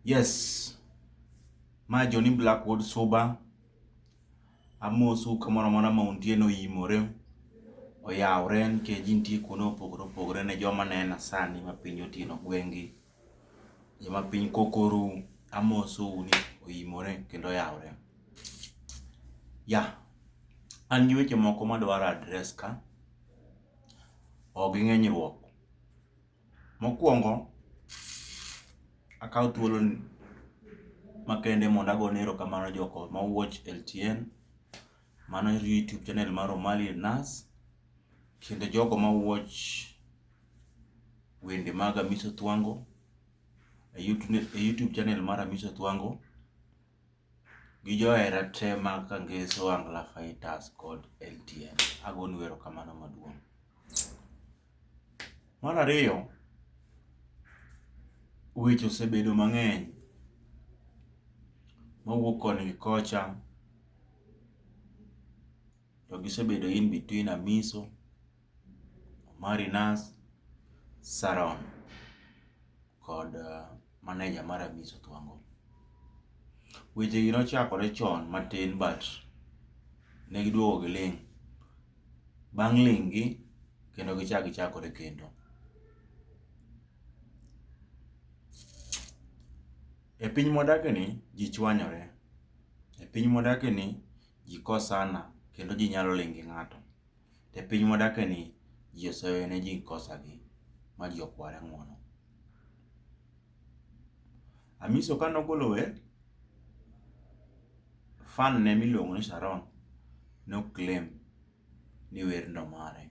Yes, ma Johnny Blackwood Suba amosu kamoro amora ma untie noimore oyawre nikech nitie kuonde opogore opogore ne joma nena sani ma piny otieno gwengi, joma piny kokoru, amosou ni oimore kendo oyawre. An gi weche moko madwaro address ka, ok ging'enyruok. Mokwongo, akawo thuolo makende mondo agone erokamano jogo ma watch LTN, mano YouTube channel mar Omali Nas, kendo jogo ma watch wende mag Amiso Thwango e YouTube channel mar Amiso Thwango, gi johera te mag Kangeso, Angla Fighters kod LTN. Agonu erokamano maduong'. Mar ariyo, weche osebedo mang'eny mawuok koni gi kocha, to gisebedo in between Amiso, Omali Nas, Saron kod manager mar Amiso Thwango. Weche gi nochakore chon matin but ne giduogo giling'. Bang' ling' gi kendo gichakore kendo. E piny mwadake ni ji chwanyore. E piny mwadake ni ji kosana kendo ji nyalo ling' gi ng'ato. E piny mwadake ni ji osewene ji kosagi ma ji okware ng'uono. Amiso ka nogolo wer, fan ne miluongo ni Sharon no claim ni werno mare.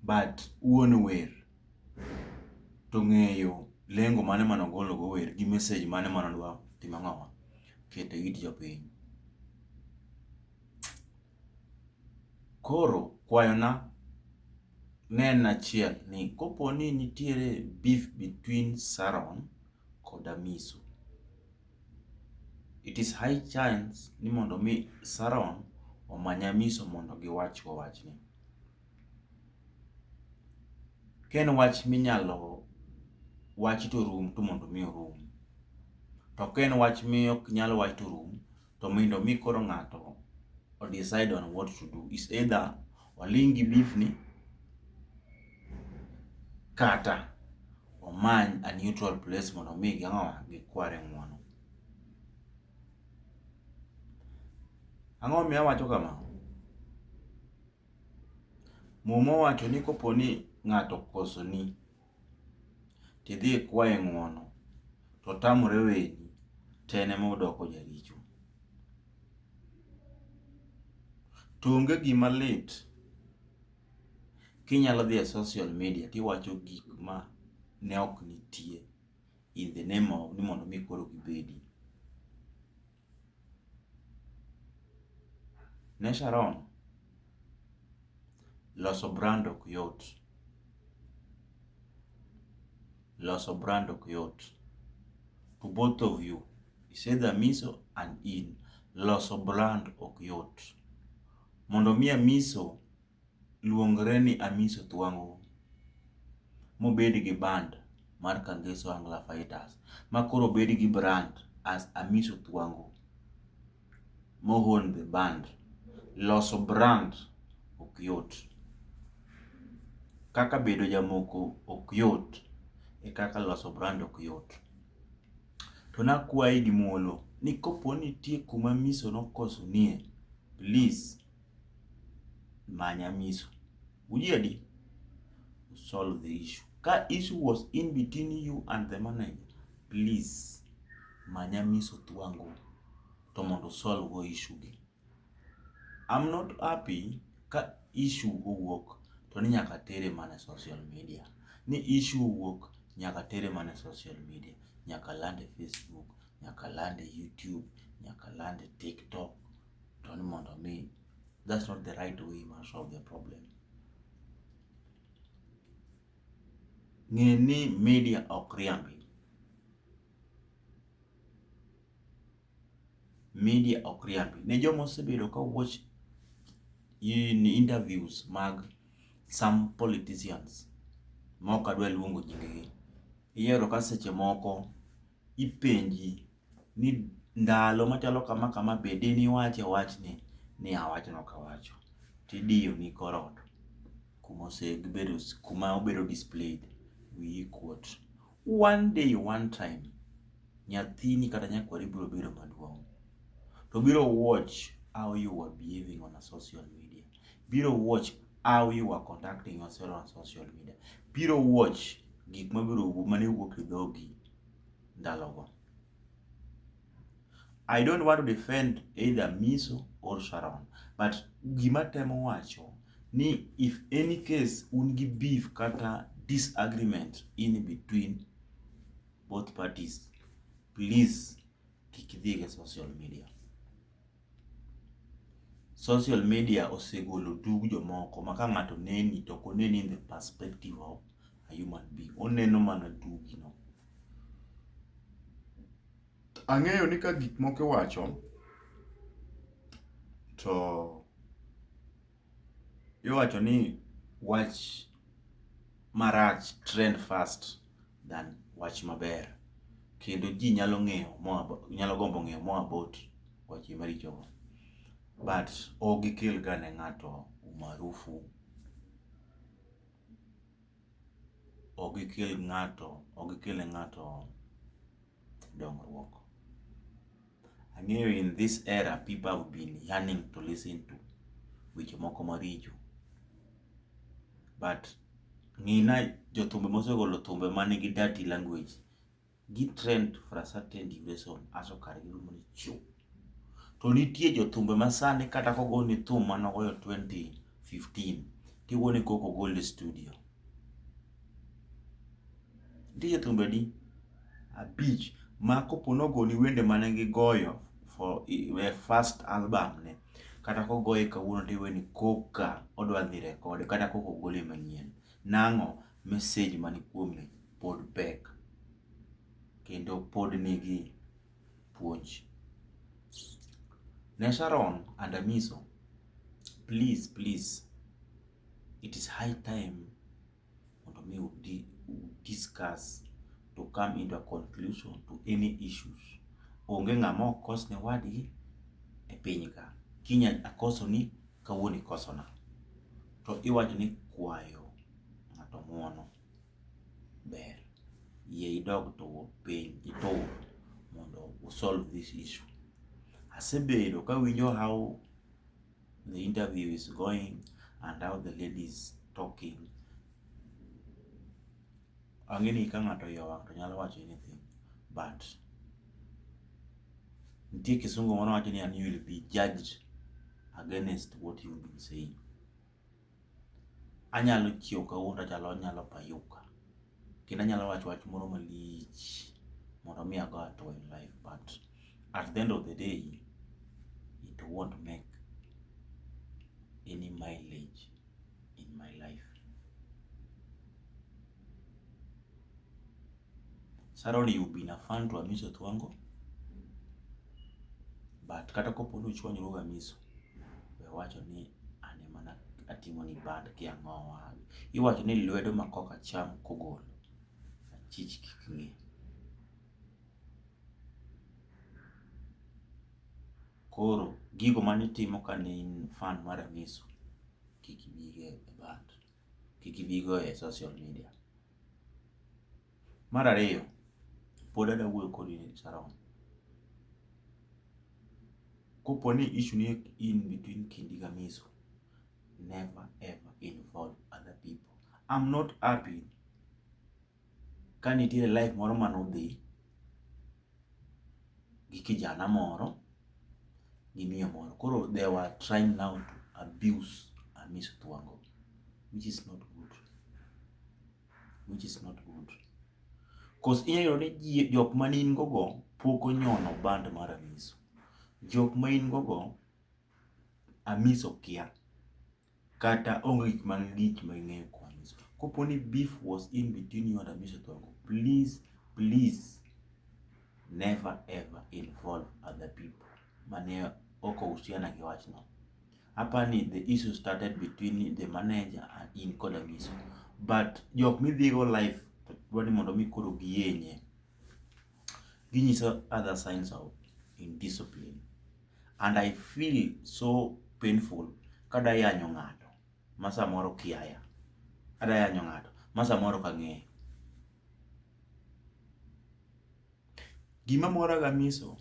But wuon wer to ng'eyo lengo mane manogolo go wer gi message mane manodwa timo ang'owa kete it jopiny. Koro kwayona ne en achiel ni kopo ni nitiere beef between Saron kod Amiso, it is high chance ni mondo mi Saron omany Amiso mondo giwach go wachni. Ken wach minyalo wach to rum to mondo mi orum. To ken wach mi ok nyal wach to rum, to mondo mi koro ng'ato o decide on what to do is either oling' gi beef ni kata omany a neutral place mondo mi gikware ng'uono. Ang'o miyo awacho kama? Muma owacho ni kopo ni ng'ato kosoni tidhi ikwaye ng'uono to tamore weni, to en ema odoko jaricho. To onge gima lit kinyalo dhi e social media tiwacho gik ma ne ok nitie in the name of ni mondo mi koro gibedi. Ne Sharon, loso brand ok yot. Loso brand ok yot. To both of you, is either Amiso and in, loso brand ok yot. Mondo mi Amiso luongre ni Amiso Thwango, mobed gi band mar Kangeso Angla Fighters, ma koro bed gi brand as Amiso Thwango, mo own the band. Loso brand ok yot. Kaka bedo jamoko ok yot, e kaka loso brand ok yot. To nakwayi gi muolo ni kopo nitie kuma Amiso nokosonie, please many Amiso. Ujie adi? Solve the issue. Ka issue was in between you and the manager, please many Amiso Thwango to mondo solve go issue gi. I'm not happy ka issue owuok to ni nyaka tere mana social media. Ni issue owuok nyaka tere mana social media. Nyaka land e Facebook, nyaka land e YouTube, nyaka land e TikTok. To ni mondo mi, that's not the right way to solve the problem. Ng'e ni media ok riambi. Media ok riambi. Ne jomo osebedo ka watch in interviews mag some politicians, mok adwa luongo nyinggi. Iyudo ka seche moko ipenji ni ndalo machalo kama kama bende niwache wachni, ni awacho nok awacho, tidiyo ni kor ot kuma obedo displayed, wiyi kuot. One day one time nyathini kata nyakwari biro bedo maduong' to biro watch how you are behaving on a social media, biro watch how you are conducting yourself on social media, biro watch gik mane wuok e dhogi ndalogo. I don't want to defend either Miso or Sharon, but gima temo wacho ni if any case ungi beef kata disagreement in between both parties, please kik idhi social media. Social media osegolo dug jomoko ma ka ng'ato neni to ok oneni in the perspective of a human being, oneno mana dugino. Ang'eyo ni ka gik moko iwacho to iwacho ni wach marach trend fast than wach maber, kendo ji nyalo gombo ng'eyo more about wache marichogo, but ok gikel ga ne ng'ato umaarufu, ok gikel ne ng'ato dongruok. Ang'eyo in this era people have been yearning to listen to weche moko maricho, but ng'ina jothumbe mosegolo thumbe manigi dirty language, gi trend for a certain duration aso kargi rumo ni chup. To nitie jothumbe masani kata kogoni thum manogoyo 2015 tiwoni koko gol e studio. Nitie jothumbe di 5 ma kopo nogoni wende mane gigoyo for first album ne, kata kogoye kawuono tiweni koka odwa dhi rekode kata koko gole manyien. Nang'o? Message mani kuome pod pek kendo pod nigi puonj. Ne Sharon and Miso, please, it is high time mondo mi discuss to come into a conclusion to any issues. Onge ng'ama ok kosne wadgi e piny ka. Kinya akosoni kawuono ikosona. To iwacho ni kwayo ng'ato ng'uono ber. Yie idog to piny itur mondo solve this issue. Asebedo kawinjo how the interview is going and how the lady is talking. Ang'eni ka ng'ato yowang' to nyalo wacho anything, but nitie kisungu moro wacho ni you will be judged against what you've been saying. Anyalo chiew kawuono chalo nyalo payuka, kendo anyalo wacho wach moro malich mondo mi ago ato in life, but at the end of the day it won't make any mileage in my life. Sharon, you've been a fan to Miso Thuango, but kata kopo ni uchwanyoru ga Miso, we wacho ni ane mana atimo ni bad kiang'owa. Iwacho ni lwedo makoka cham kogolo, achich kik ng'e. Koro gigo manitimo ka ne in fan mar Miso, kik ibige e band, kik ibigo e social media. Mar ariyo, pod adwa wuoyo kodi ni Sharon. Kopo ni issue ni in between kindi ga Miso, never ever involve other people. I'm not happy ka nitiere life moro manodhi gi kijana moro gi miyo moro. Koro they were trying now to abuse Miso Thuango, which is not good. Cause ing'eyo ni jok mane in gogo pok onyono band mar Miso. Jok ma in gogo Miso kia, kata onge gik mang'ich ma ing'eyo kwa Miso. Kopo ni beef was in between you and Miso Thuango, please never ever involve other people mane oko husiana gi wachno. Apani the issue started between the manager and in kod Miso. but jok midhigo life dwani mondo mi koro giyenye. Ginyiso other signs of indiscipline. And I feel so painful kada yanyo ng'ato ma samoro kiaya. Kada yanyo ng'ato ma samoro kang'eyo. Gima mora ga Miso,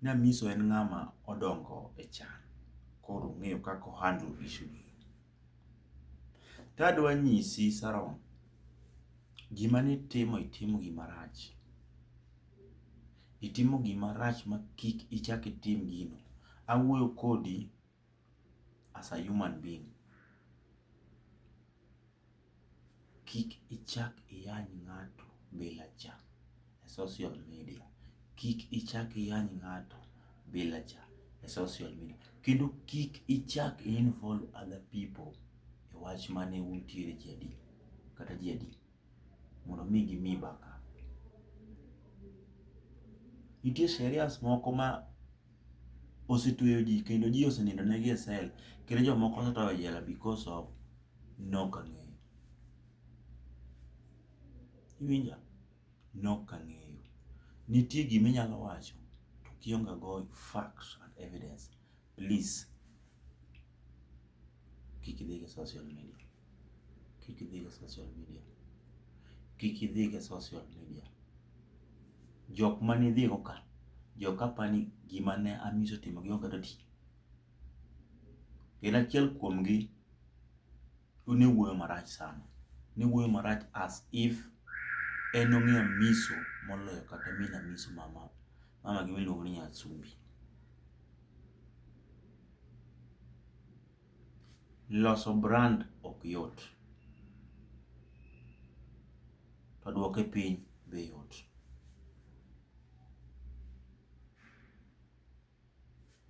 na Miso en ng'ama odongo e chan, koro ng'eyo kako handle issue. Tadwa nyisi Saron, gima nitimo itimo gima rach. Itimo gima rach ma kik ichak itim gino. Awuoyo kodi as a human being. Kik ichak iyany ng'ato bila cha e social media. Kik ichak iyany ng'ato bila cha e social media. Kendo kik ichak involve other people e wach mane untiere ji adi kata ji adi mondo mi gimi baka. Nitie serias moko ma osetweyo ji kendo ji osenindo negi e sel, kendo jomoko osetoyo e jela because of nok ang'eyo. Iwinja? Nok ang'eyo. Nitie gima inyalo wacho to kionge go facts and evidence, please kik idhi e social media. Kik idhi e social media. Kik idhi e social media. Jok mane idhigo ka, jok apani gima ne Amiso timo gi onge ti. Kendo achiel kuomgi ne wuoyo marach sana. Ne wuoyo marach as if en ong'eyo Amiso moloyo kata min Amiso mama gima iluongo ni Nyasumbi. Loso brand ok yot, to duoke piny be yot.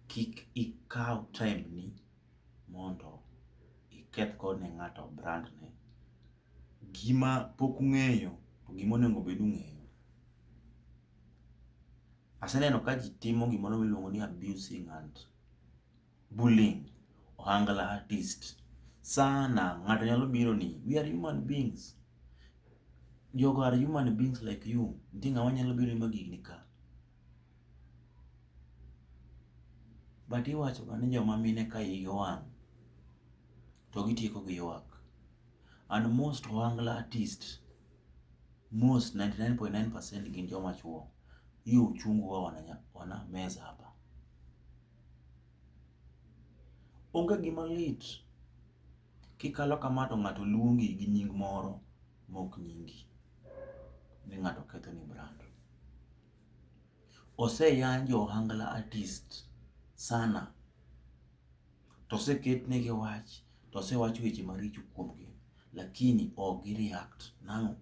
Kik ikaw time ni mondo iketh kone ng'ato brand ne. Gima pok ung'eyo to gima onego bed ung'eyo. Aseneno ka ji timo gimoro miluongo ni abusing and bullying ohangla artist sana. Ng'ato nyalo biro ni we are human beings. Jogo are human beings like you. Nitie ng'ama nyalo biro ni magigni ka. But iwacho ga ni joma mine ka igi wang' to gitieko gi ywak. And most ohangla artists, most 99.9% gin joma chuo. Hiyo uchungu wa wana meza hapa. Onge gima lit kikalo kama to ng'ato luongi gi nying moro mok nyingi, ni ng'ato ketho ni brand. Oseyany jo ohangla artist sana, to oseketnegi wach, to osewacho weche maricho kuomgi, lakini ok gi react. Nang'o?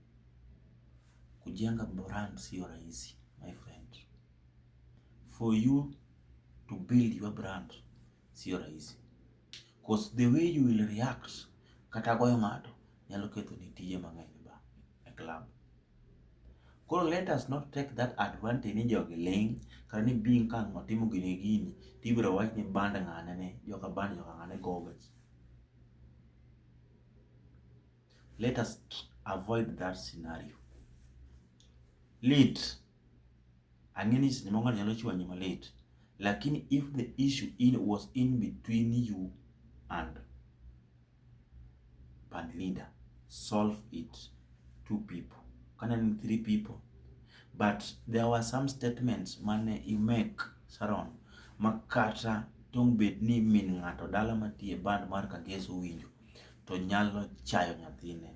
Kujenga brand sio rahisi, my friend. For you to build your brand sio rahisi, because the way you will react kata goyo ng'ato nyalo ketho ni tije mang'eny ba e club. Koro let us not take that advantage ni jogi ling, kata ni being ka otimo gini tibiro wach ni band ng'ane ne, joka band joka ng'ane goga. Let us avoid that scenario. Lit, ang'eni sinema ng'ato nyalo chwanyi malit, lakini if the issue was in between you and band leader, solve it. 2 people, can 3 people. But there were some statements mane you make, Saron, makata tong bed ni min ng'ato dala matie band mar Kageso winjo to nyalo chayo nyathine.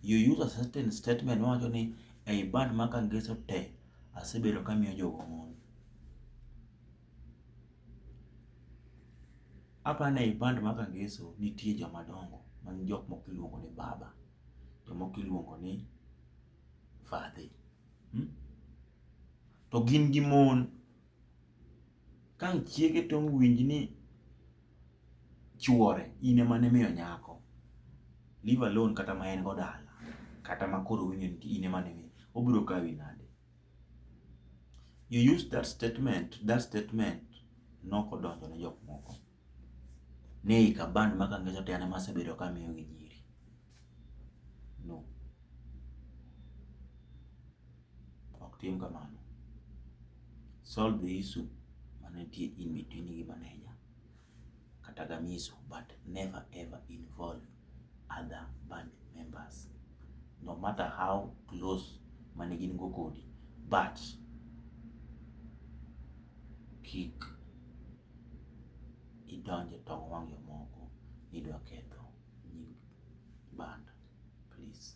You use a certain statement mawacho ni ei band mar Kageso te asebedo kamiyo jogo mon. Apani ei band mar Kageso nitie joma dongo, man jok moko iluongo ni baba, jomoko iluongo ni fadhi. To gin gi mon. Kang' chiege tong' winj ni chuore ine mane miyo nyako, leave alone kata ma en go dala, kata ma koro winjo ni ine mane miyo, obiro kawi nade? You use that statement noko donjo ne jok moko. Nei ka band ma Kageso te ane masebedo kamiyo gi nyiri. No. Ok tim kamano. Solve the issue manentie in between gi manager kata Gamiso, but never ever involve other band members. No matter how close manegin go kodi, but kik idonje tong' wang' jomoko nidwa ketho nying band, please.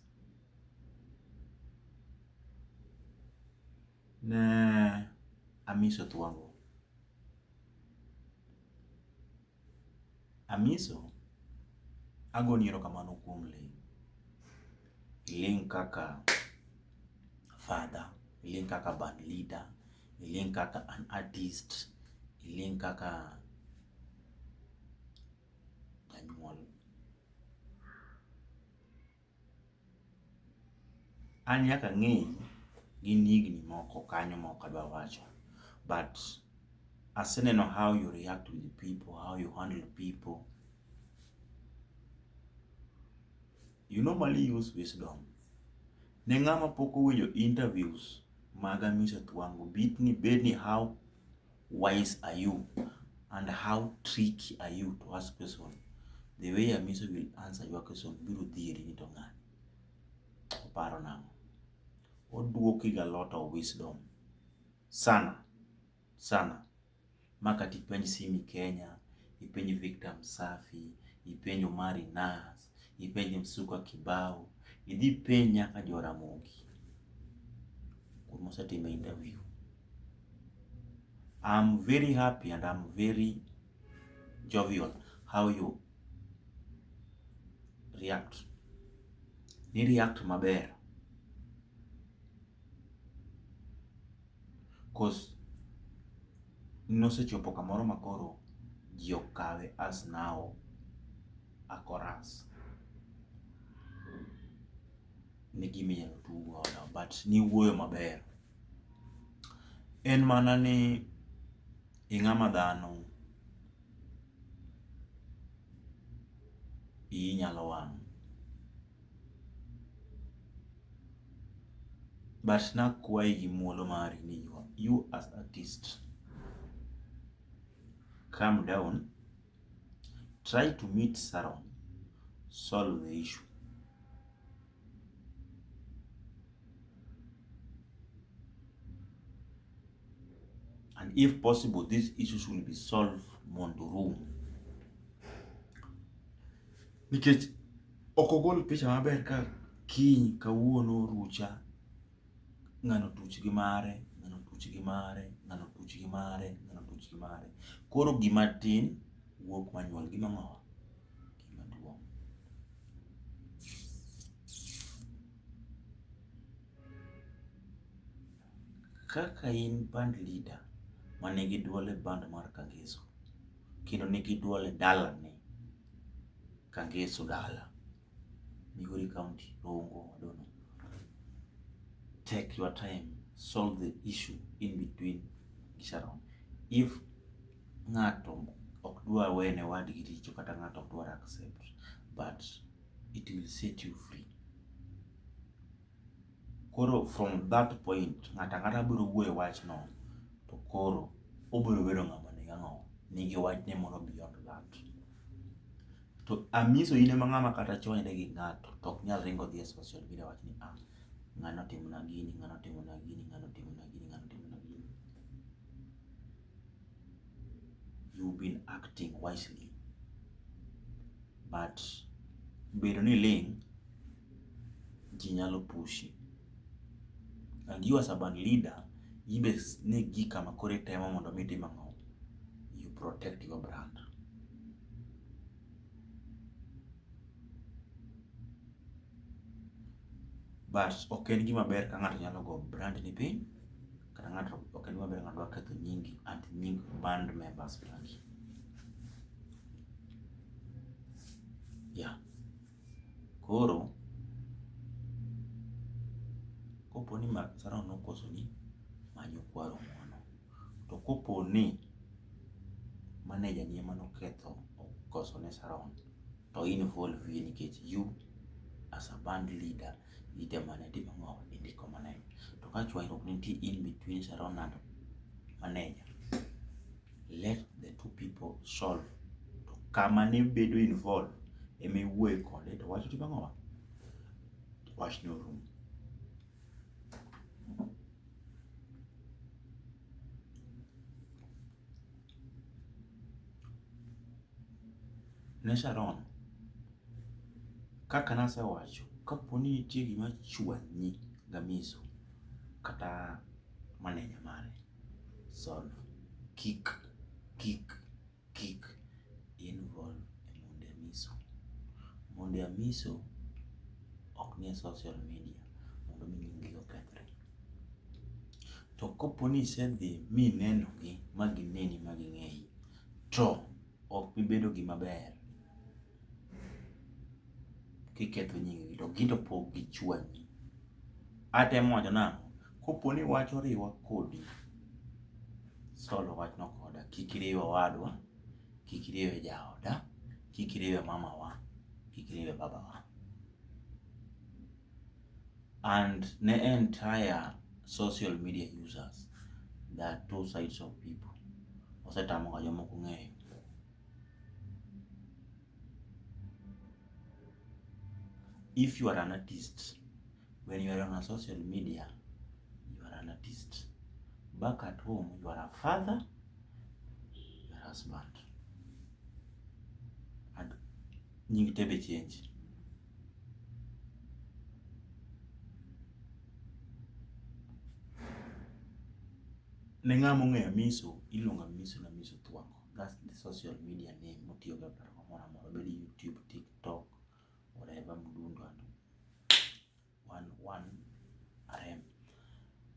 Ne Amiso Thuango. Amiso, agoni erokamano kuom ling'. Iling' kaka father, iling' kaka band leader, iling' kaka an artist, iling' kaka janyuol. An nyaka ng'eyi gin higni moko kanyo mok adwa wacho, but aseneno how you react with people, how you handle people. You normally use wisdom. Ne ng'ama pok owinjo interviews mag Amiso Thuango, bedni how wise are you and how tricky are you to ask question. The way Amiso will answer your question biro dhieri ni to ng'ani oparo nang'o. Oduoki ga lot of wisdom sana makati ipenj Simi Kenya, ipenj Victor Msafi, ipenj Omari Nas, ipenj Msuka Kibao, idhi penj nyaka Jaramogi kuom osetime interview. I'm very happy and I'm very jovial how you react. Ni react maber. Cause nosechopo kamoro makoro ji okawe as now a chorus. Ni giminyalo tugo godo, but ni wuoyo maber. En mana ni ing'ama dhano inyalo wang'. But nakwayi gi muolo mari ni you as artist, calm down, try to meet Sharon, solve the issue. And if possible, these issues will be solved mondo room. Nikech okogol picha maber ka kiny kawuono rucha ng'ano tuch gi mare, ng'ano tuch gi mare, ng'ano tuch gi mare, ng'ano tuch gi mare. Koro gima tin wuok manyuol gima ng'awa, gima duong'. Kaka in band leader manigi duol e band mar Kangeso, kendo nigi duol e dala ni Kangeso dala, Migori County, Rongo, I don't know. Take your time, solve the issue in between Sharon. If ng'ato ok dwa wene wadgi richo kata ng'ato ok dwar accept, but it will set you free. Koro from that point, ng'ata biro wuoyo wachno, to koro obiro bedo ng'ama nigi wachne moro beyond that. To Amiso in ema ng'ama kata chwanyre gi ng'ato to ok nyal ringo dhi e social media wach ni ng'ano timona gini, ng'ano timona gini, ng'ano timona gini, ng'ano timona gini. You've been acting wisely, but bedo ni ling' ji nyalo pushi. And you as a band leader, ibe ne gika makore temo mondo mi tim ang'o, you protect your brand. But ok en gima ber ka ng'ato nyalo go brand ni piny, kata ng'ato ok en gima ber ng'ato dwa ketho nyingi and nying band members brand. Yeah. Koro koponi Sharon nokoso ni manyo kwaro mono, to koponi manager ni ema noketho koso ne Sharon, to involve nikech you as a band leader itemane timo ng'o indiko manager. To ka chwanyruok nitie in between Sharon and manager, let the two people solve. To kama ne bedo involved emi wuoye kode to wach timo ng'o wach no room. Ne Sharon, kaka nasewacho, kaponi nitie gima chwanyi Gamiso kata manager mare, solve. Kik involve Monde Amiso. Monde Amiso ok nie social media mondo mi nyingi okethre. To koponi isedhi minenogi magineni maging'eyi, to ok bibedo gima ber kiketho nyinggi to ginto pok gichwanyi. Atemo wacho nang'o, koponi wach oriwa kodi, solve wachno koda. Kik iriw owadwa, kik iriw jaoda, kik iriw mamawa, kik iriw babawa. And the entire social media users, there are two sides of people. Osetamo ga jomoko ng'eyo. If you are an artist, when you are on a social media, you are an artist. Back at home, you are a father, you are a husband. And nying tebe change. Ne ng'ama ong'eyo Amiso, iluongo Amiso na Amiso Thuango. That's the social media name motiyo go platform moro amora, bed YouTube, TikTok, whatever, Mdundo and one RM.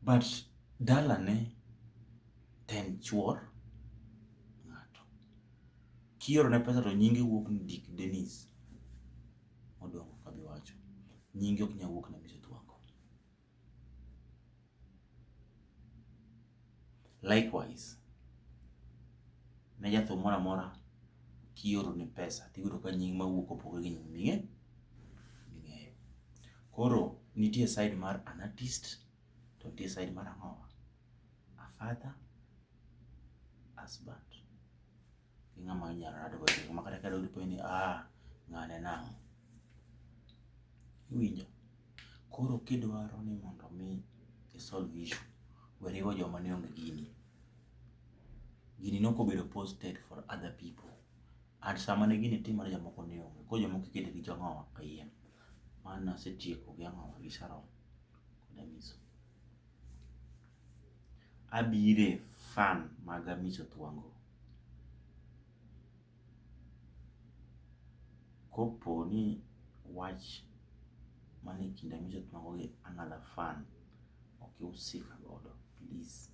But dalane ten chuor ng'ato. Kioro ne pesa to nyinge wuok ni Dick Dennis modongo kabi wacho. Nyinge ok nya wuok na Amiso Thuango. Likewise, ne jatho moro amora kioro ne pesa tiyudo ka nying mawuok opogore gi nying ming'eyo. Koro nitie side mar an artist to nitie side mar ang'owa, a father, husband. Gi ng'ama nyalo rado go ng'ama kata ka dog dipo ni ng'ane nang'o. Iwinjo? Koro kidwaro ni mondo mi isolve issue, weriwo joma ne onge gini. Gini nokobedo posted for other people. And sama ne gini timore jomoko ne onge. Ko jomoko ikete gi jong'owa kayiem. Mana setieko gi ang'owa gi Sharon kod Amiso. Abire fan mag Amiso Thuango. Kopo ni wach mane kind Amiso Thuango gi another fan ok usika godo, please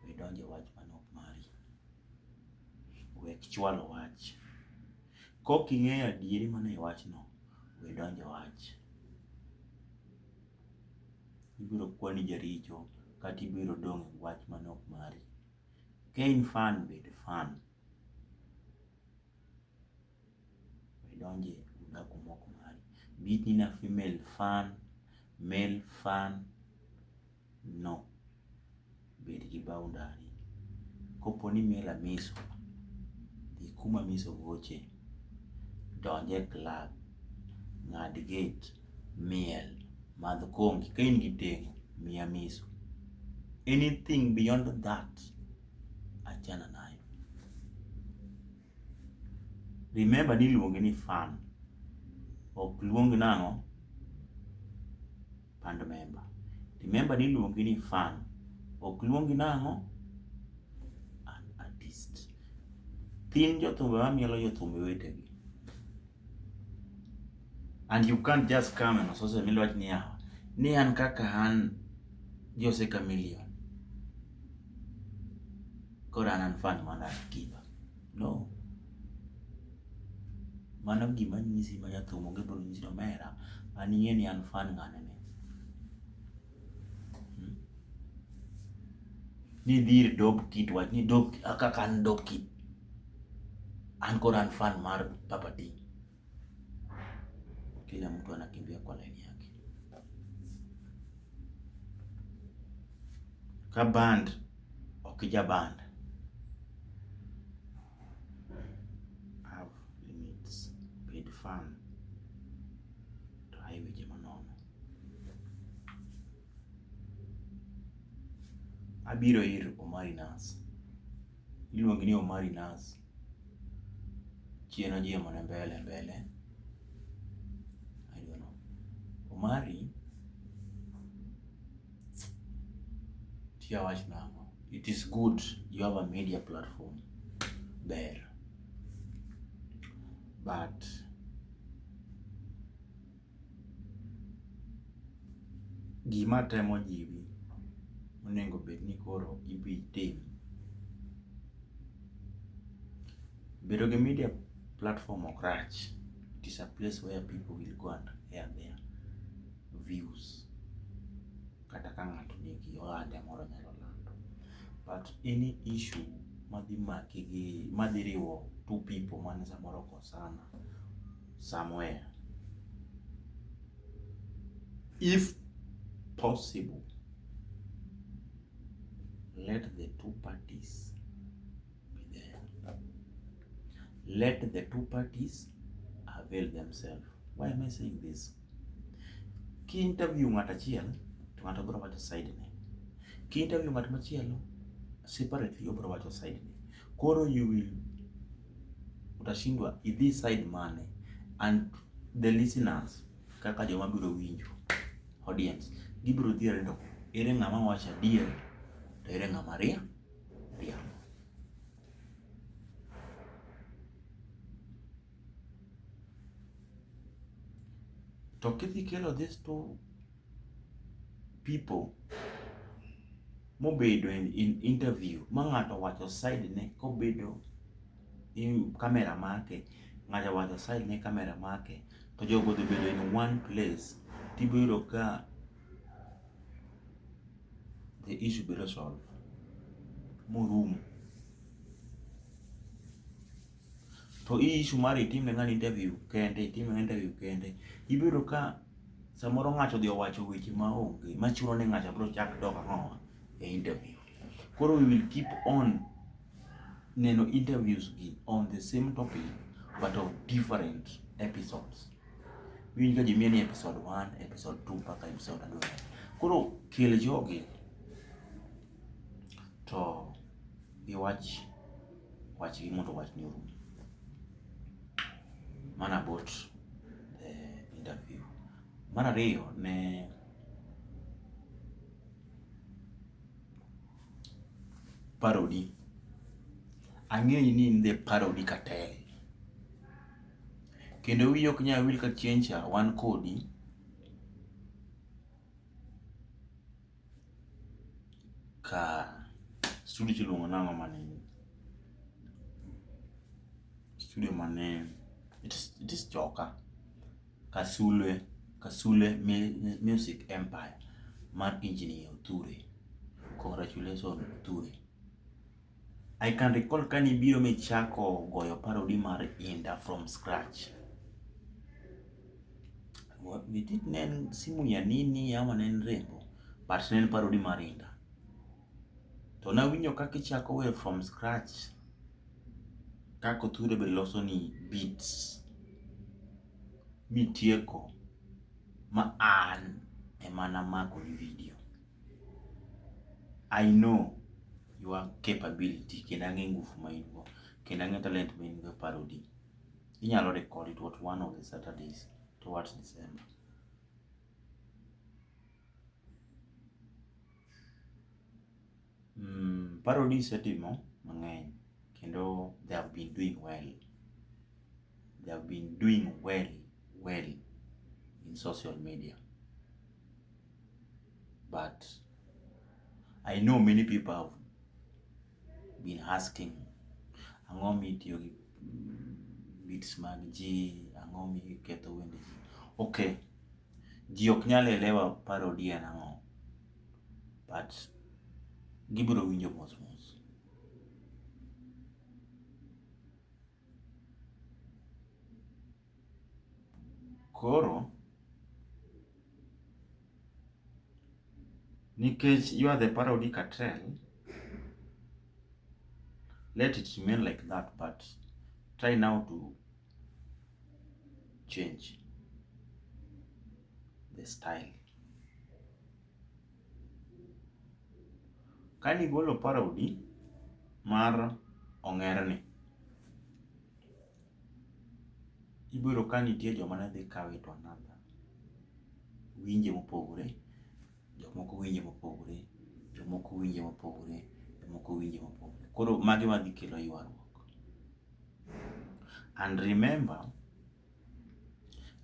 we donje wach manok mari. Wek chwalo wach. Kok ing'eyo adieri mane wachno, we donje wach. Ibiro kwani jaricho kata ibiro dong' e wach manok mari. Ka in fan, bed fan. We donje udaku mok mari. Bit ni na female fan, male fan, no. Bed gi boundary. Kopo ni male Amiso, dhi kuma Amiso goche, donje club, ng'ad gate, miel, madh kongi, ka in gi teko, mi Amiso. Anything beyond that, achana nayo. Remember ni luongi ni fan, ok luong nang'o band member. Remember ni luongi ni fan, ok luongi nang'o an artist. Thin jothumbe mamielo jothumbe wetegi. And you can't just come and social media wach ni an kaka an Jose Chameleone. Koro an fan mana Kiba. No. Mano gima nyisi ma jathum onge biro nyisi ni omera, an ing'e ni an fan ng'ane ne. Ni dhir Dope Kid wach ni kaka an Dope Kid. An koro an fan mar Papa T. kila mtu anakimbia kwa laini yake. Ka band okija band have limits, paid fun to highway manono. Abiro ir Omari Nas, iluongi ni Omari Nas, chieno jia mane mbele. I don't know. Omari tia wach nango. It is good you have a media platform there, but gima temo jiwi onego bed ni koro ibitim. Bedo gi media platform ok rach. It is a place where people will go and air their views. Kata ka ng'ato nigi ohande moro nyalo lando. But any issue madhi riwo two people mane samoro kosana somewhere, if possible, let the two parties be there. Let the two parties avail themselves. Why am I saying this? Ki interview ng'at achiel to ng'ato biro wacho side ne. Ki interview ng'at machielo separately obiro wacho side ne. Koro utashindwa idhi side mane, and the listeners kaka joma biro winjo, audience, gibiro dhier ndo ere ng'ama wacho adier to ere ng'ama riambo. To kidhi kelo these two people mobedo in interview ma ng'ato wacho side ne kobedo in kamera make, ng'ato wacho side ne kamera make, to jogo dhi bedo in one place, tibiro ka the issue biro solve morumo. To issue mar itimne ng'ani interview kende, ibiro ka samoro ng'ato dhi owacho weche maonge machuno ni ng'ato biro chak dok ang'owa e interview. Koro we will keep on neno interviews gi on the same topic but of different episodes. Winj ka jimie ni episode 1, episode 2 mpaka episode 4. Koro kel jogi to iwach gi mondo wach ni orum. Man about the interview. Mar ariyo ne parody. Ang'eyo ni in the parody cartel. Kendo wiyo ok nyal wil ka chiencha wan kodi ka studio chiluongo nang'o mane studio mane it is Choka Kasule Music Empire mar engineer Othure. Congratulations Othure. I can recall kani biro michako goyo parody mar Inda from scratch. Vitit nen simu ya nini ama nen rembo, but nen parody mar Inda. To nawinjo kaka ichako we from scratch, kaka Othure be loso ni beats mitieko ma an emana mako ni video. I know your capability, kendo ang'e ngufu ma in go, kendo ang'e talent ma in go parody. Inyalo record it what one of the Saturdays towards December. Parody setimo mang'eny, kendo they have been doing well. They have been doing well in social media. But I know many people have been asking, ang'o mitiyo gi beats mag ji, ang'o miketho wende ji. Okay, ji ok nyal elewa parody en ang'o, but gibiro winjo mos. Koro nikech you are the parody cartel, let it remain like that, but try now to change the style. Kani golo parody mar ong'erni, ibiro ka nitie joma ne dhi kawe to another winje mopogore, jomoko winje mopogore, jomoko winje mopogore, jomoko winje mopogore. Koro magi madhi kelo ywaruok. And remember,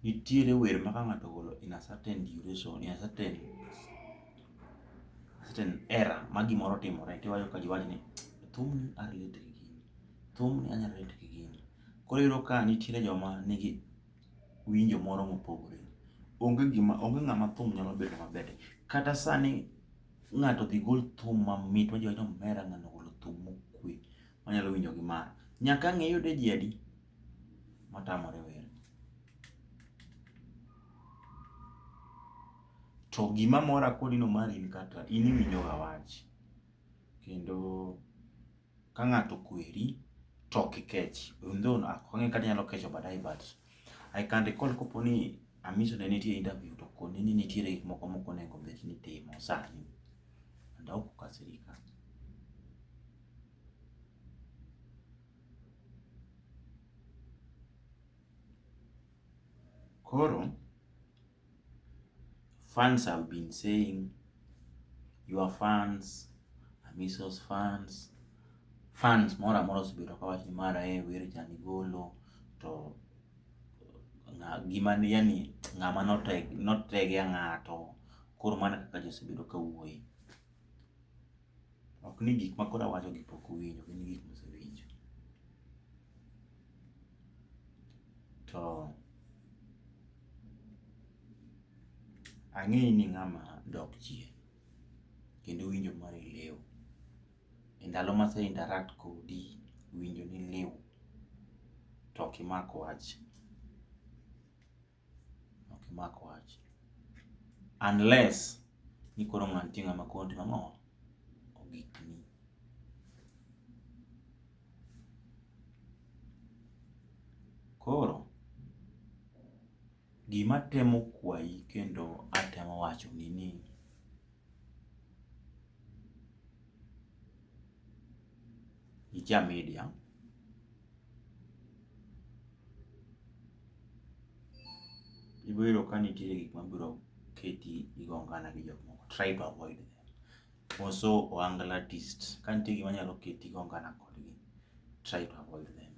nitiere wer ma ka ng'ato ogolo in a certain duration, in a certain era ma gimoro timore, tiwacho ka ji wacho ni thumni a relate gi gini, thumni anya relate gi gini. Koro iyudo ka nitiere joma nigi winjo moro mopogore. Onge ng'ama thum nyalo bedo maber. Kata sani ng'ato dhi gol thum mamit ma ji wacho ni omera ng'ano ogolo thum mokwe manyalo winjo gi mara. Nyaka ng'e yude ji adi matamore wer. To gima mora kodino mar in kata in iwinjoga wach. Kendo ka ng'ato kweri to ok ikech. Though ok ang'e kata inyalo kecho baadaye, but I can recall kopo ni Hamisa ne nitie interview to koni ni nitiere gik moko monego bed ni timo sani. And ok okasirika. Koro, fans have been saying, your fans, Hamisa's fans moro amora osebedo ka wacho ni mara wer cha nigolo to gima ni yani ng'ama notege ng'ato. Koro mana kaka ji osebedo ka wuoye. Ok ni gik ma koro awacho gi pok owinjo, gin gik mosewinjo. To ang'eyi ni ng'ama dok chien kendo winjo mari liw. E ndalo mase interact kodi, winjo ni liw to ok imak wach. Ok imak wach. Unless ni koro nitie ng'ama koro timo ang'o, ogikni. Koro gima temo kwayi kendo atemo wacho ni ija media, ibiro yudo ka nitiere gik mabiro keti igongana gi jok moko. Try to avoid them. Also ohangla artist, ka nitie gima nyalo keti igongana kodgi, try to avoid them.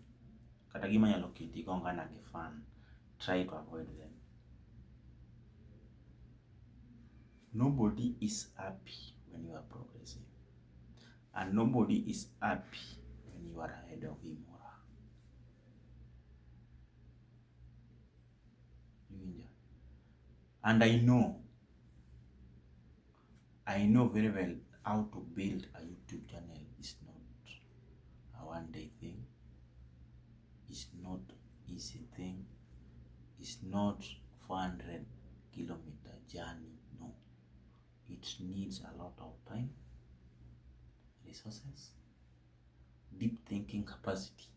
Kata gima nyalo keti igongana gi fan, try to avoid them. Nobody is happy when you are progressing. And nobody is happy when you are ahead of him or her. And I know very well how to build a YouTube channel. It's not a one-day thing. It's not easy thing. It's not 400-kilometer journey. No. It needs a lot of time, resources, deep thinking capacity.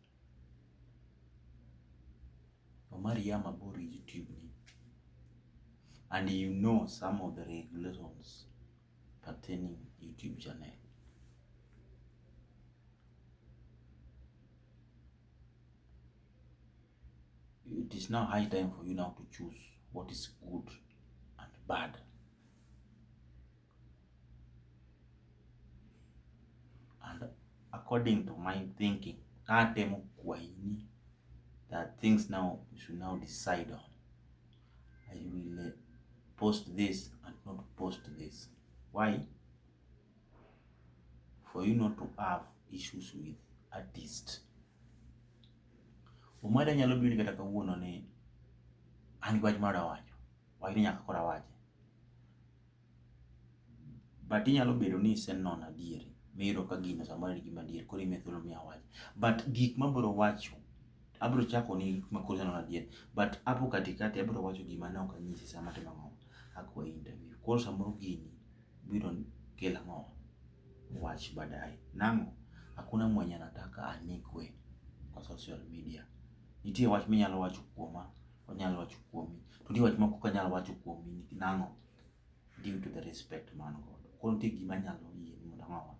Omariya mabor YouTube ni. And you know some of the regulations pertaining YouTube channel. It is now high time for you now to choose what is good and bad. And according to my thinking, atemo kwaini that things now you should now decide on. I will post this and not post this. Why? For you not to have issues with artists. Umada nyalo biri kata kawuono ni an gwach mara wacho. Wayini nyaka kora wache. But inyalo bedo ni isenono adieri. Miyudo ka gino samoro en gima adieri. Koro imiyo thuolo miya wache. But gik mabiro wacho abro chako ni makoro na adier, but hapo katikati abro wacho gima ne ok anyisi sama timo ang'o, akwa interview. Koro samoro gini biro kelo ang'o, wach baadaye. Nang'o, hakuna mwenye anataka anikwe kwa social media. Nitie wach minyalo wacho kuoma, onyalo wacho kuomi, to nitie wach moko ok anyal wacho kuomi nang'o, due to the respect man godo. Koro nitie gima anyalo yie mondo ang'o,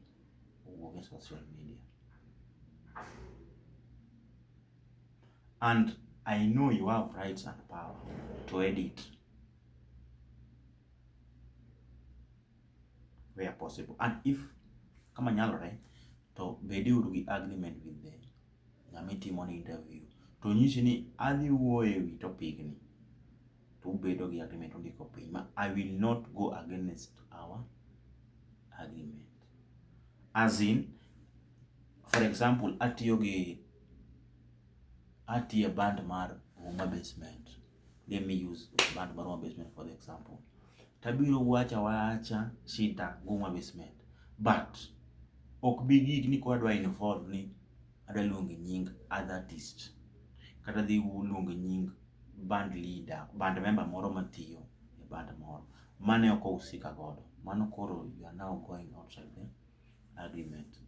owuog e social media. And I know you have rights and power to edit where possible. And if kama nyalore, to bediuru gi agreement with the ng'ama itimo ni interview. To nyisi ni adhi wuoyo ewi topic ni, to ubedo gi agreement undiko piny ma I will not go against our agreement. As in, for example, atiyo band mar Uma Basement. Let me use band mar Uma Basement for the example. Tabiro wacha shida Uma Basement. But ok bi gik ni kwa adwa involve ni adwa luongo nying other artist, kata dhi luongo nying band leader, band member moro matiyo e band moro mane ok ohusika godo. Mano koro you are now going outside the agreement.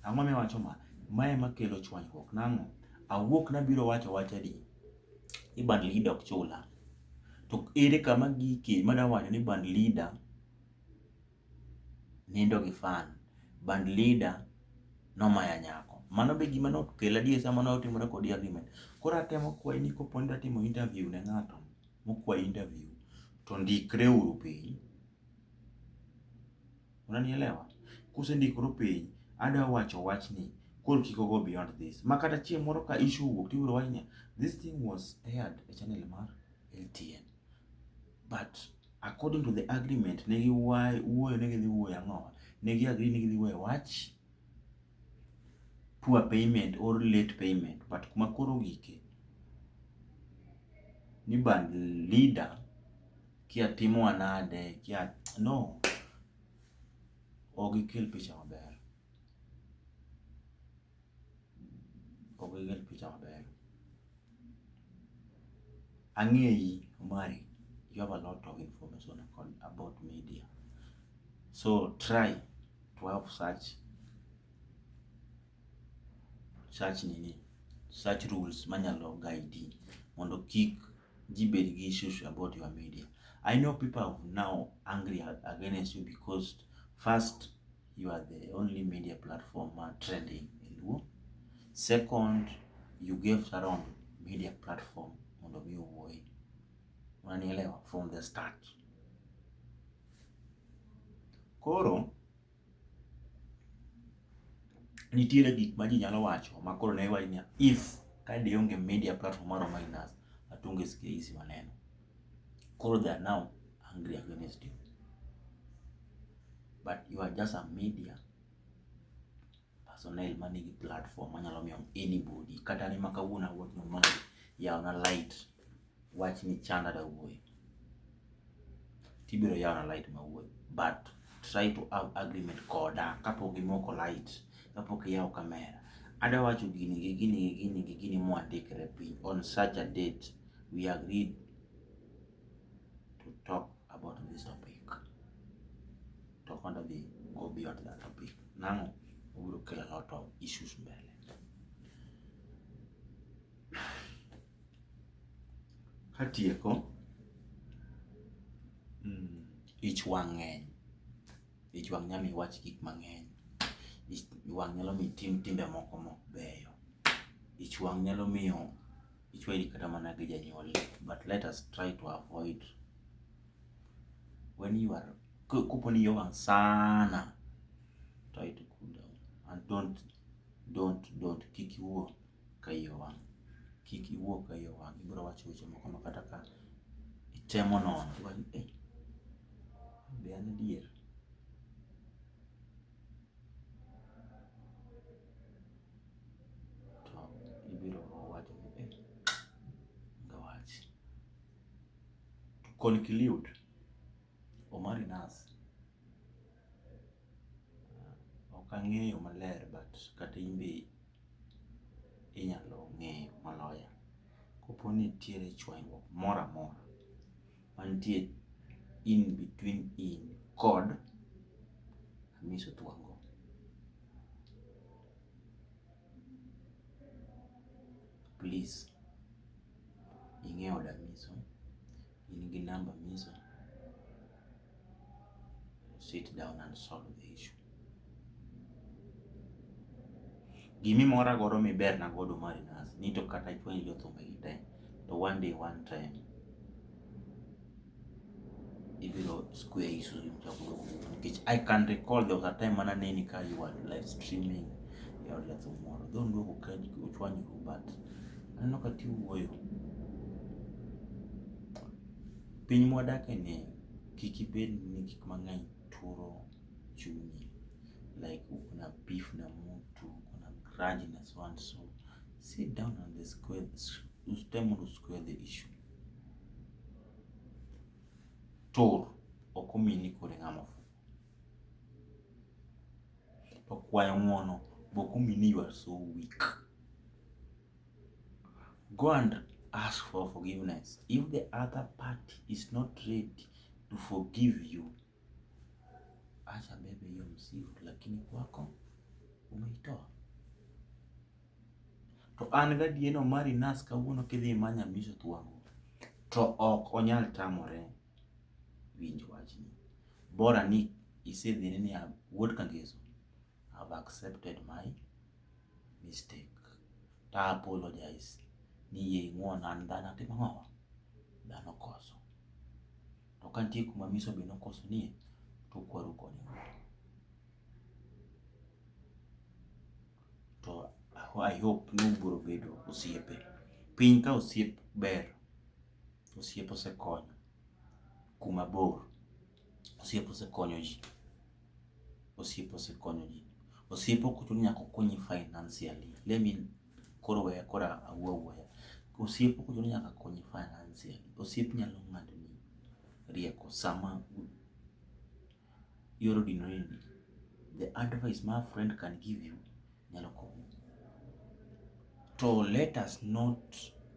Ang'o miwacho ma? Mae makelo chwanyruok. Nang'o? Awuok nabiro wacho wachadi ni band leader ok chula, to ere kama gike madwa wacho ni band leader nindo gi fan, band leader nomaya nyako. Mano be gima nokelo adier sama notimore kodi agreement. Koro atemo kwayi ni kopo ni atimo interview ne ng'ato mokwayi interview, to ndikre uru piny. Unanielewa? Kusendikru piny, adwa wacho wachni, koro kik go beyond this. Makata chieng' moro ka issue wuok, tibiro wach ni this thing was aired e channel mar LTN. But according to the agreement, negi wuoyo negi dhi wuoyo ang'o, negi agree negi dhi wuoyo wach poor payment or late payment. But kuma koro gike ni band leader kia timo anade, kia no, ogikel picha maber. Ogikel picha maber. Ang'eyi Omari, you have a lot of information about media, so try to have such rules manyalo guide mondo kik ji bed gi issues about your media. I know people are now angry against you because first, you are the only media platform trending in Luo. Second, you gave Sharon media platform mondo mi wuoyi. Unanielewa? From the start. Koro nitiere gik ma ji nyalo wacho ma koro ne wacho ni if ka dionge media platform maro minus atunge sikia hizi maneno. Koro they are now angry against you. But you are just a media personnel manigi platform manyalo miyo anybody, kata ni makawuona wuoth no mondo yaw na light wach ni chanda da wuoyi, tibiro yaw na light ma wuoyi. But try to have agreement koda kapok imoko light, kapok iyaw kamera. Adwa wacho gini mwandikre piny. On such a date, we agreed to talk about this topic. Talk under the go beyond that topic. Nang'o, obiro kelo a lot of issues mbele. Katieko, ich wang' ng'eny. Ich wang' nyalo miyo iwach gik mang'eny. Ich wang' nyalo miyo itim timbe moko mok beyo. Ich wang' nyalo miyo ichwadi kata mana gi janyuol. But let us try to avoid when you are kuponi yo wang' sana, try to cool down and don't kik iwuo ka iyo wang'. Kik iwuo ka iyo wang'. Ibiro wacho weche moko ma kata ka itemo nono tiwacho be an adier. To ibiro wacho ni ngawach. To conclude, Omari Nas, ok ang'eyo maler but kata imbe inyalo ng'eyo maloya. Kopo nitiere chwanyruok moro amora mantie in between in kod Hamiso Thuango, please ing'e od Hamiso, in gi namba Hamiso, sit down and solve the issue. Gimimora godo miberna godo Marinas ni to kata chwany jothumegi te to one day one time ibiro square issue nikech I can recall there was a time mana neni ka you were live streaming ya od jathum moro dho nduoko ka ochwanyoru but aneno ka ti wuoyo. Piny mwadake ni kik ibed ni gik mang'eny turo chunyi, like kuna beef na mtu, kuna grudge na so and so. Sit down and square the issue. Tur ok omini kore ng'ama fu, to kwayo ng'uono bok omini you are so weak. Go and ask for forgiveness. If the other party is not ready to forgive you, acha bebe hiyo mzigo, lakini kwako umeitoa. To an gadieno Marinas kawuono kidhi manyo Hamiso Thuango to ok onyal tamore winjo wachni. Bora ni isedhine ni wuod Kangeso, I've accepted my mistake. Ta apologize. Ni ye ng'uona an dhano atimo ng'owa, dhano koso. To kantie kuma Hamiso be nokoso nie, to kwaru kode. To I hope nubiro bedo osiepe. Piny ka osiep ber, osiep osekonyo kuma bor, osiep osekonyo ji, osiep osekonyo ji. Osiep ok ochuno nyaka okonyi financially. Koro weya kora awuoya. Osiep ok ochuno nyaka konyi financially. Osiep nyalo ng'adoni rieko sama yoro dinore. The advice my friend can give you nyalo konyi. So let us not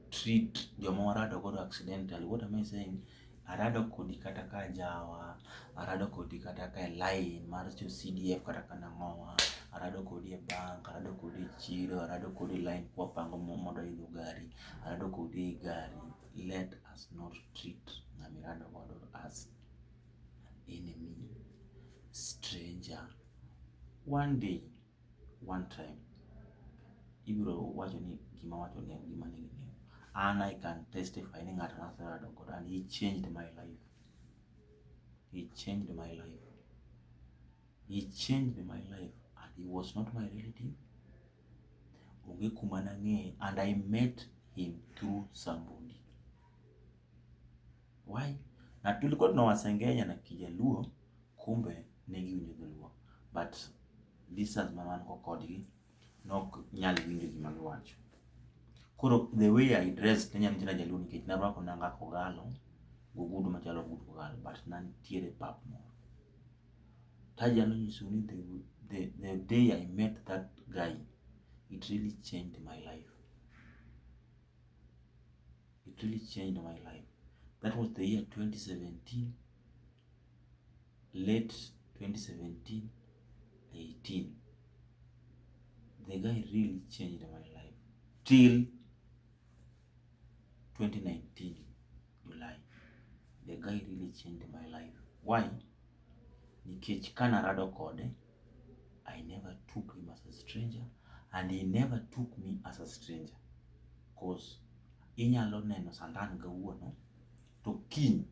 treat joma warado godo accidentally. What am I saying? Arado kodi kata ka jawa, arado kodi kata ka line mar jo CDF kata kana ng'owa, arado kodi e bank, arado kodi e chiro, arado kodi line kwa pango mondo idho gari, arado kodi e gari. Let us not treat ng'amirado godo as enemy, stranger. One day, one time, ibiro wacho ni gima wacho ni gima nigi ng'eyo. And I can testify ni ng'ato nasarado godo and he changed my life. He changed my life. He changed my life and he was not my relative. Onge kuma nang'eye and I met him through somebody. Why? Na tulikuwa tunawasengenya na Kijaluo, kumbe negi winjo Dholuo. But distance man ko kodgi nok nyal winjo gima giwacho. Koro the way I dressed nenya nitina Jaluo nikech narwako nanga kogalo, gugudu machalo gugudu kogalo, but nantiere pap moro. Tajano nyiso ni the day I met that guy, it really changed my life. It really changed my life. That was the year 2017, late 2017, 18. The guy really changed my life. Till 2019, July. The guy really changed my life. Why? Nikech kana rado kode, I never took him as a stranger and he never took me as a stranger. Cause inyalo neno sandan gawuono to kiny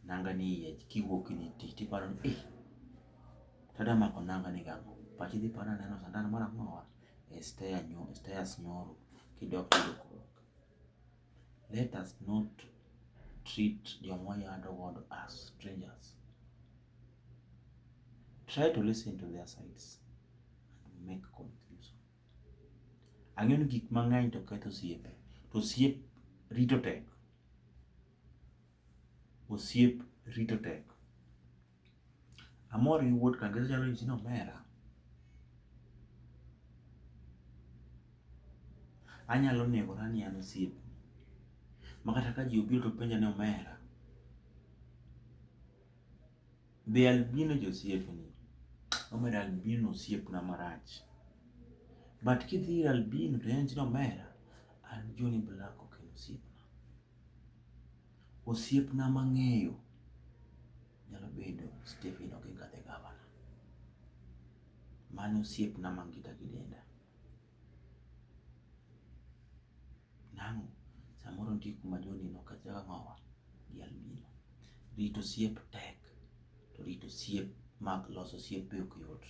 nanga ni yech kiwuok ni titi paro ni tada mako nanga ni gamo pachi dhi pana neno sandan mara ng'owa stairs nyoro kidok kidok. Let us not treat joma yado godo as strangers. Try to listen to their sides and make conclusion. Ang'eyo ni gik mang'eny to ketho osiepe. To osiep rito tek. Osiep rito tek. Amor gi wuod Kangeso chalo ni omera. anyalo negora ni an osiepni. Makata ka ji obiro to penja ni omera, be albino josiepni? Omera albino osiepna marach. But kidhi ir albino to en ni omera, an Johnny Black ok en osiepna. Osiepna mang'eyo nyalo bedo Stephen Oginga the Governor. Mano osiepna mangita gi denda. Nang'o? Samoro nitie kuma Johnny no kata ng'owa gi albino. Rito osiep tek, to rito osiep mag loso osiep be ok yot.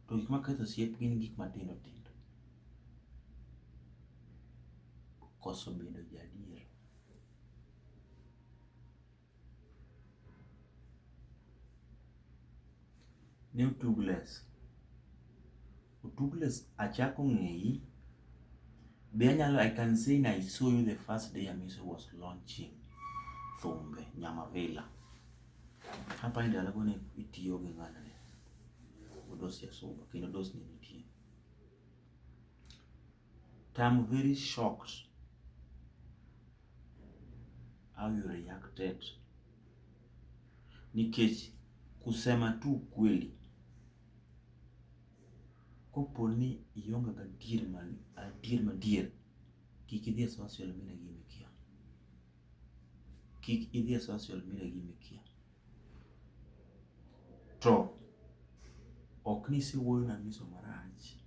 To gik maketho osiep gin gik matindo tindo. Koso bedo jaadier. New Tugles. Tugles achako ng'eyi. I can say I saw you the first day Amiso was launching Thumbe, Nyamavila. Hapa ndi alago ne itiyo gi ng'anane. Odosi ya soba, kino dosi ni nitie. I'm very shocked how you reacted. Nikech kusema tu kweli. Koponi ionga ga adier madier, kik idhi e social media gi mikia. Kik idhi e social media gi mikia. To ok ni siwuoyo na Amiso marach.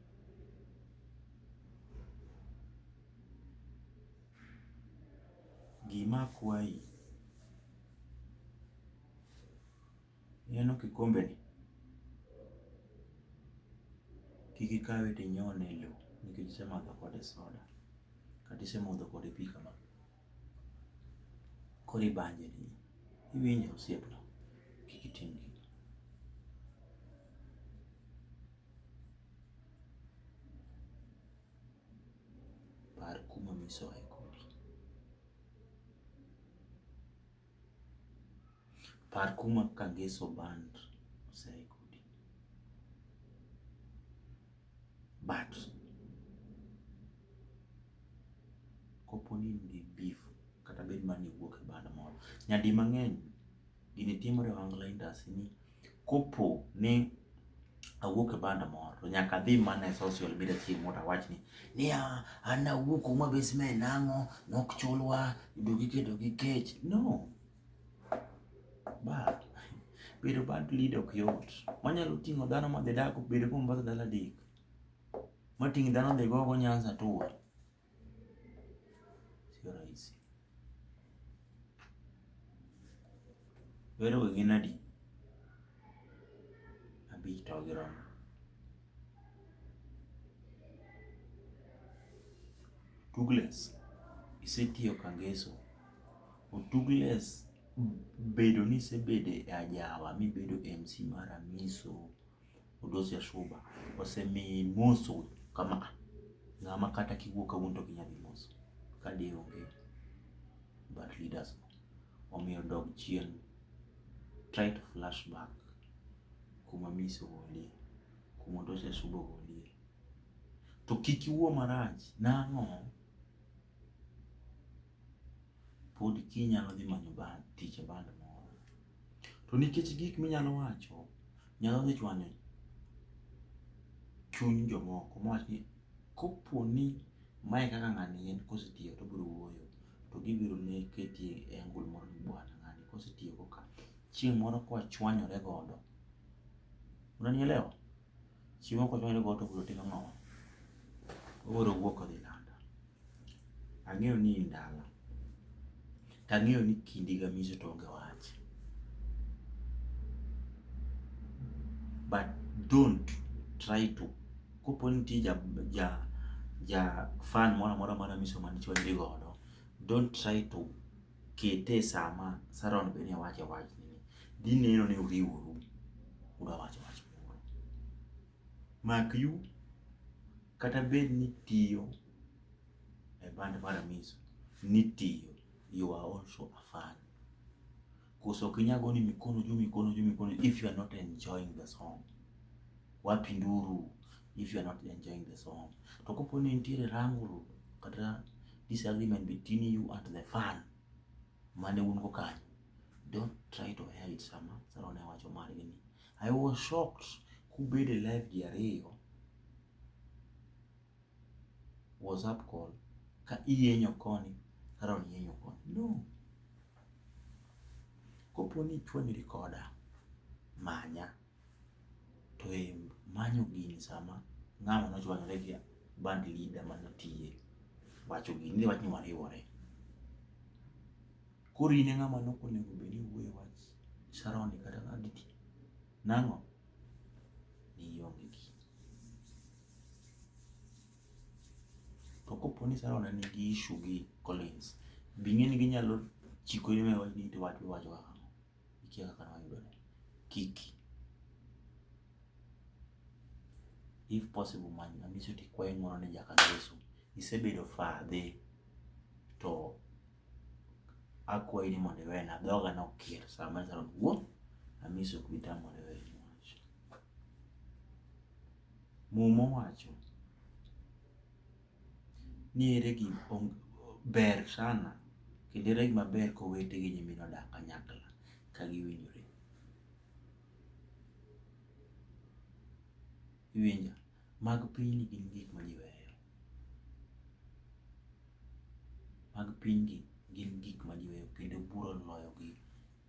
Gima akwayi, ineno kikombe ni, kik ikawe tinyone e lo nikech isemadho kode soda kata isemodho kode pi kama. Koro ibanje ni, iwinjo osiepna, kik itim gino. Par kuma Amiso ae kodi. Par kuma Kangeso Band oseae kodi. But koponi in gi beef kata bed mani wuok e band moro, nyadi mang'eny gini timore Ohangla industry ni kopo ni awuok e band moro to nyaka adhi mana e social media chieng' moro awach ni an awuok kuma basement nang'o, nok chulwa, dugi kedo gi kech. No. But bedo band leader ok yot. Wanyalo ting'o dhano madhi dak bedo go Mombasa dala dik. Mating' dhano dhi gogo Nyanza tour. Sio rahisi. Wero gin adi? 5 to giromo. Tugles isetiyo Kangeso. Tugles bedo ni isebede e ajawa mibedo MC mar Amiso Odosi Ashuba osemiyi moso kama ng'ama kata kiwuok kawuono to ginyadhi moso kadi onge. But leaders omiyo dog chien. Try to flashback kuma Amiso golie, kuma Odosi Ashuba golie. To kik iwuo marach. Nang'o? Pod kinyalo dhi manyo band, tich e band moro. To nikech gik minyalo wacho nyalo dhi chwanyo chuny jomoko mawach ni kopo ni mae kaka ng'ani en kosetiyo to biro wuoyo to gibiro ne keti e angol moro ni bwana ng'ani kosetiyo koka chieng' moro kwa chwanyore godo. Unanielewa? Chieng' moro kwa chwanyore godo to biro timo ng'o? Obiro wuok odhi landa. Ang'eyo ni indala. Tang'eyo ni kindi gi Amiso to onge wach. But don't try to. Kopo nitie ja fan moro mar Amiso mani chwanyori godo, don't try to kete sama Saron beni awache wach ni. Dhi neno ni uriworu. Uda wacho wach moro. Mak yu kata bed ni tiyo e band mar Amiso. Ni tiyo. You are also a fan. Koso kinyago ni mikono juu if you are not enjoying the song. Wapi nduru if you are not enjoying the song. To kopo ni nitiere ranguru kata disagreement between you and the fan mane un go kanyo, don't try to air it sama Sharon ne wacho margi ni. I was shocked kubede live ji ariyo WhatsApp call ka iyenyo koni Sharon iyenyo koni. No, koponi chuoni recorder manya to manyo gini sama ng'ama nochwanyore gi band leader manotiye wacho gini ni wach ni wariwore. Koro in ng'ama nokonego bed ni wuoyo wach Sharon kata Aditi, nang'o ni ionge gi. To koponi Sharon nigi issue gi Collins, bing'eni ginyalo chiko ni wach ni to wach wacho kaka ikia kaka nwayudore. Kiki, if possible man Namiso tikwayo ng'uono ne Jakateso, isebedo fadhe to akwayi ni mondo iwena, dhoga nokir sama Sharon wuo, Namiso ok bi tamore weyo wach. Mumo wacho ni ere gi ber sana kendo ere gima ber kowete gi nyimin odak kanyakla ka giwinjore. Iwinja, mag piny gin gik ma ji weyo. Mag piny gin gik ma ji weyo kendo buro loyo gi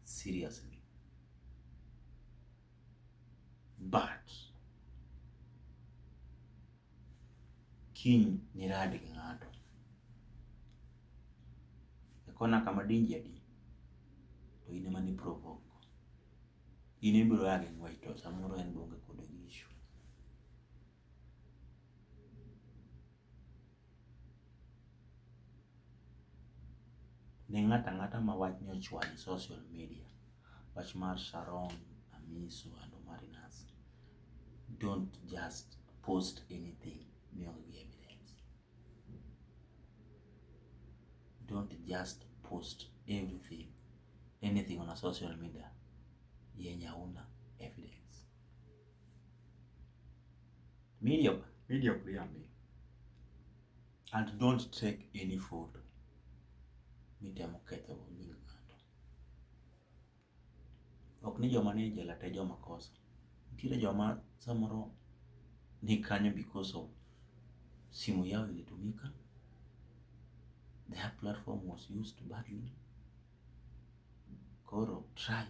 seriously. But kiny ni rad gi ng'ato. Ekona kama dinji adi, to in ema ni provoke. In ibiro yagi ng'wech to samoro en bonge kod issue. Ne ng'ata ng'ata ma wach ni ochwal social media, wach mar Sharon, Namiso and Omarinas, don't just post anything mionge gi evidence. Don't just post anything on a social media yenye hauna evidence. Media priambi. And don't take any photo mitemo ketho nying ng'ato. Ok ni joma ni jela te joma kosa. Nitiere joma samoro ni kanyo because of simu yao ilitumika. Their platform was used badly. Koro try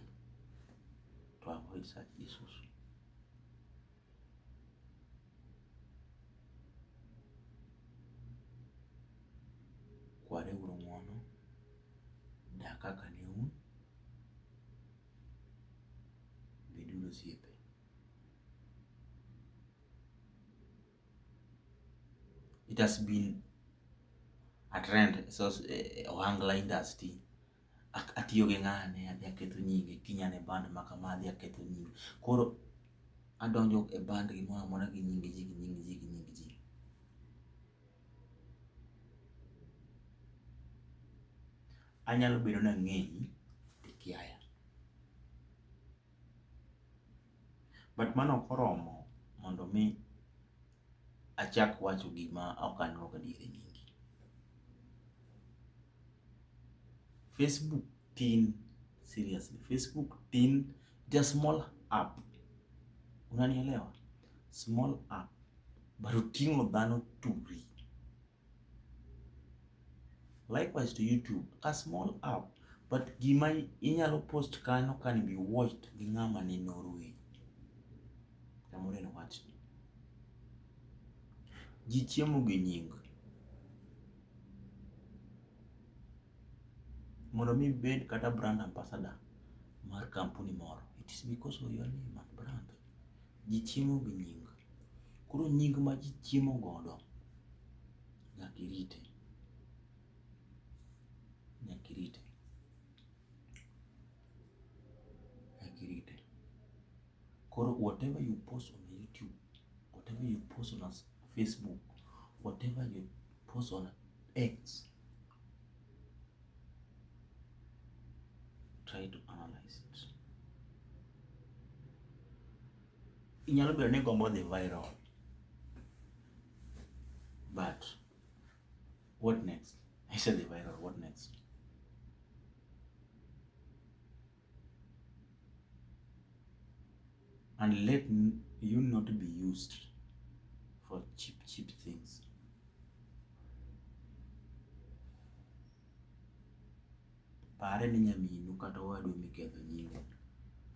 to avoid such issues. Kware uru ng'uono, dak kaka ne un, beduru osiepe. It has been a trend, so ohangla industry. Atiyo gi ng'ane, adhi aketho nyinge, kinyane band maka ma adhi aketho nyinge. Koro adonjo e band gimoro amora gi nying ji. Anyalo bedo na ng'eyi tikiaya. But mano koromo mondo mi achak wacho gima ok an go gadier nyingi. Facebook tin, seriously, Facebook tin, just small app. Unanielewa? Small app. But uting'o dhano turi. Likewise to YouTube, a small app. But gima inyalo post kanyo can be watched gi ng'ama ni Norway. Tamore no watch. Ji chiemo gi nying. Mondo mi bed kata brand ambassador mar company moro, it is because of your name and brand. Ji chiemo gi nying. Koro nying ma ji chiemo godo nyakirite. Koro whatever you post on YouTube, whatever you post on Facebook, whatever you post on X, try to analyze it. Inyalo bedo ni gombo dhi viral, but What next? I said the viral, what next? And let you not be used for cheap things. Pare ni nyaminu kata wadu miketho nyinge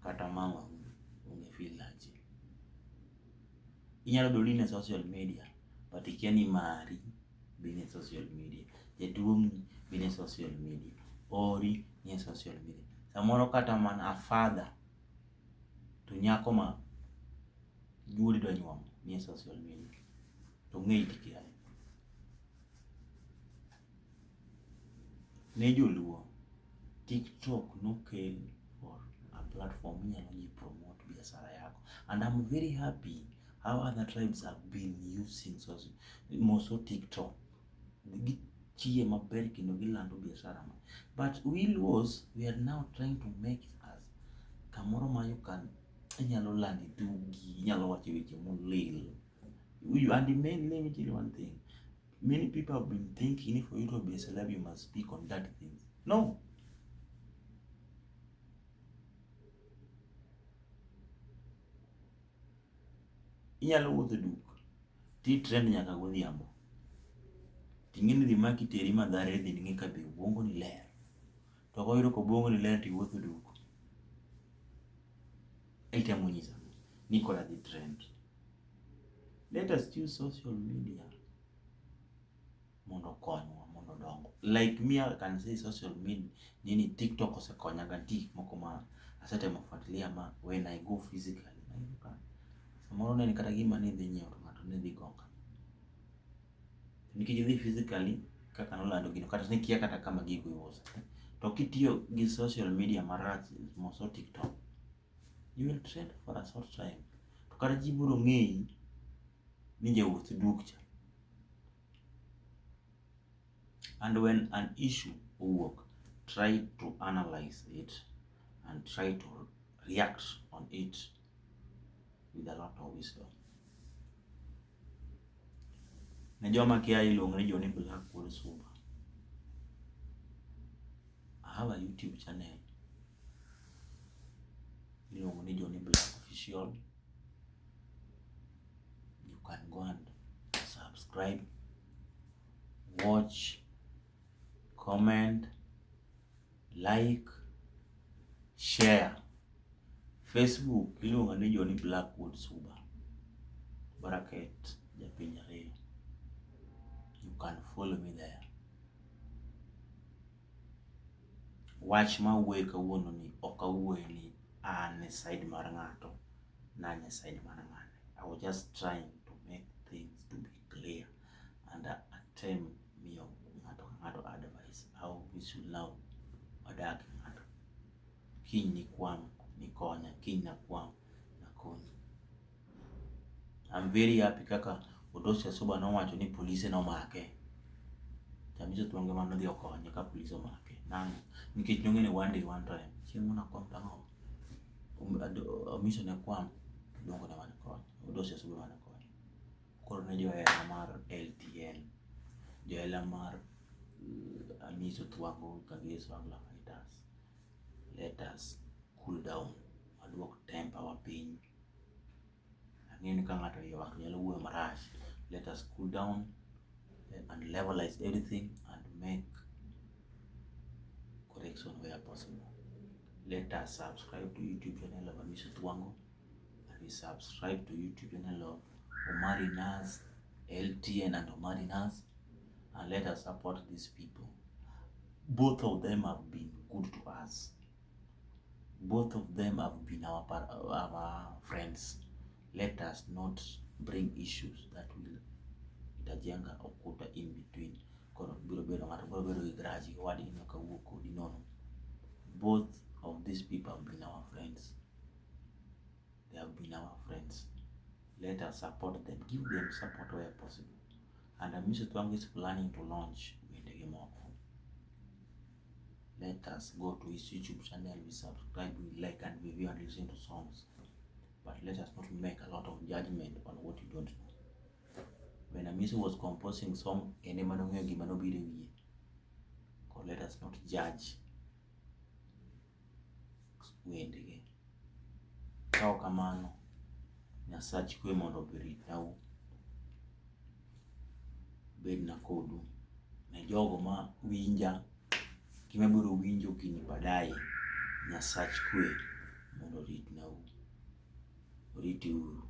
kata mama unge feel naje. Inyalo doli ne social media but ikia ni mari bine social media, jaduong' bine social media, ori nie social media. Samoro kata man a father to nyako ma guori do nyuomo nie social media to ng'ei tikia ne joluo. TikTok nokel for a platform inyalo ji promote biashara yako, and I'm very happy how other tribes have been using social moso TikTok. Gichie maber kendo gilando biashara ma. But we are now trying to make it as kamoro ma you can inyalo landi dugi, inyalo wacho weche molil. And let me tell you one thing. Many people have been thinking if for you to be a celeb you must speak on that things. No. Inyalo wuotho duk ti trend nyaka godhiambo ting'eni dhi maki teri madhare dhi ning'i ka be obwongo ni ler, to koyudo ko obwongo ni ler tiwuotho duk itemo nyisa ni koda dhi trend. Let us use social media mondo konywa mondo dongo. Like me, I can say social media nini TikTok osekonya ga tik moko ma asetemo fuatilia ma when I go physically samoro ne kata gima ne dhi nyiewo to ng'ato ne dhi gonga nikech idhi physically kaka nolando gino kata nikia kata kama gigo iuso, to kitiyo gi social media marach moso TikTok you will trend for a short time to kata ji biro ng'eyi ni jawuoth duk cha. And when an issue owuok, try to analyze it and try to react on it with a lot of wisdom. Ne joma kia iluongo ni Johnny Blackwood Suba. I have a YouTube channel. Iluongo ni Johnny Black Official. You can go and subscribe, watch, comment, like, share. Facebook iluongo ni Johnny Blackwood Suba bracket japiny ariyo. You can follow me there. Watch ma wuoye kawuono ni ok awuoye ni an e side mar ng'ato na an e side mar ng'ane. I was just trying to make things to be clear and attempt miyo ng'ato advice how we should now wadak ng'ato. Kiny ni kwam ni konya, kiny na kwam na konya. I'm very happy kaka Odosia Suba nowacho ni polise nomake. Chamizo tuonge mano dhi okonye ka polise omake. Nango nikech nong'ene one day one time chieng' mona kwam tang'o omiso ne kwam dongo ne mane konya. Odosia Suba mane konya. Koro ne johera mar LTN, johera mar Amiso Twango Kageso Angla Fighters, let us cool down, aduok temper wa piny. Ang'eni ka ng'ato ywak nyalo wuoyo marach. Let us cool down and levelize everything and make correction where possible. Let us subscribe to YouTube channel of Amiso Twango, and we subscribe to YouTube channel of Omari Naz, LTN and Omari Naz, and let us support these people. Both of them have been good to us. Both of them have been our friends. Let us not bring issues that will itajenga ukuta in between. Kono biro bedo ng'ato biro bedo gi grudge wadi ino ka wuok kodi nono. Both of these people have been our friends. They have been our friends. Let us support them. Give them support where possible. And Amiso Twango is planning to launch Wendege Moko. Let us go to his YouTube channel, we subscribe, we like and we view and listen to songs. But let us not make a lot of judgment on what you don't know. when Amiso was composing song, ene manong'eyo gima nobiro e wiye. Let us not judge wendege. Kao kamano, Nyasach kwe mondo oritnau, bedna kodu. Ne jogo ma winja, gima biro winjo kiny baadaye, Nyasach kwe mondo oritnau. Oriti uru.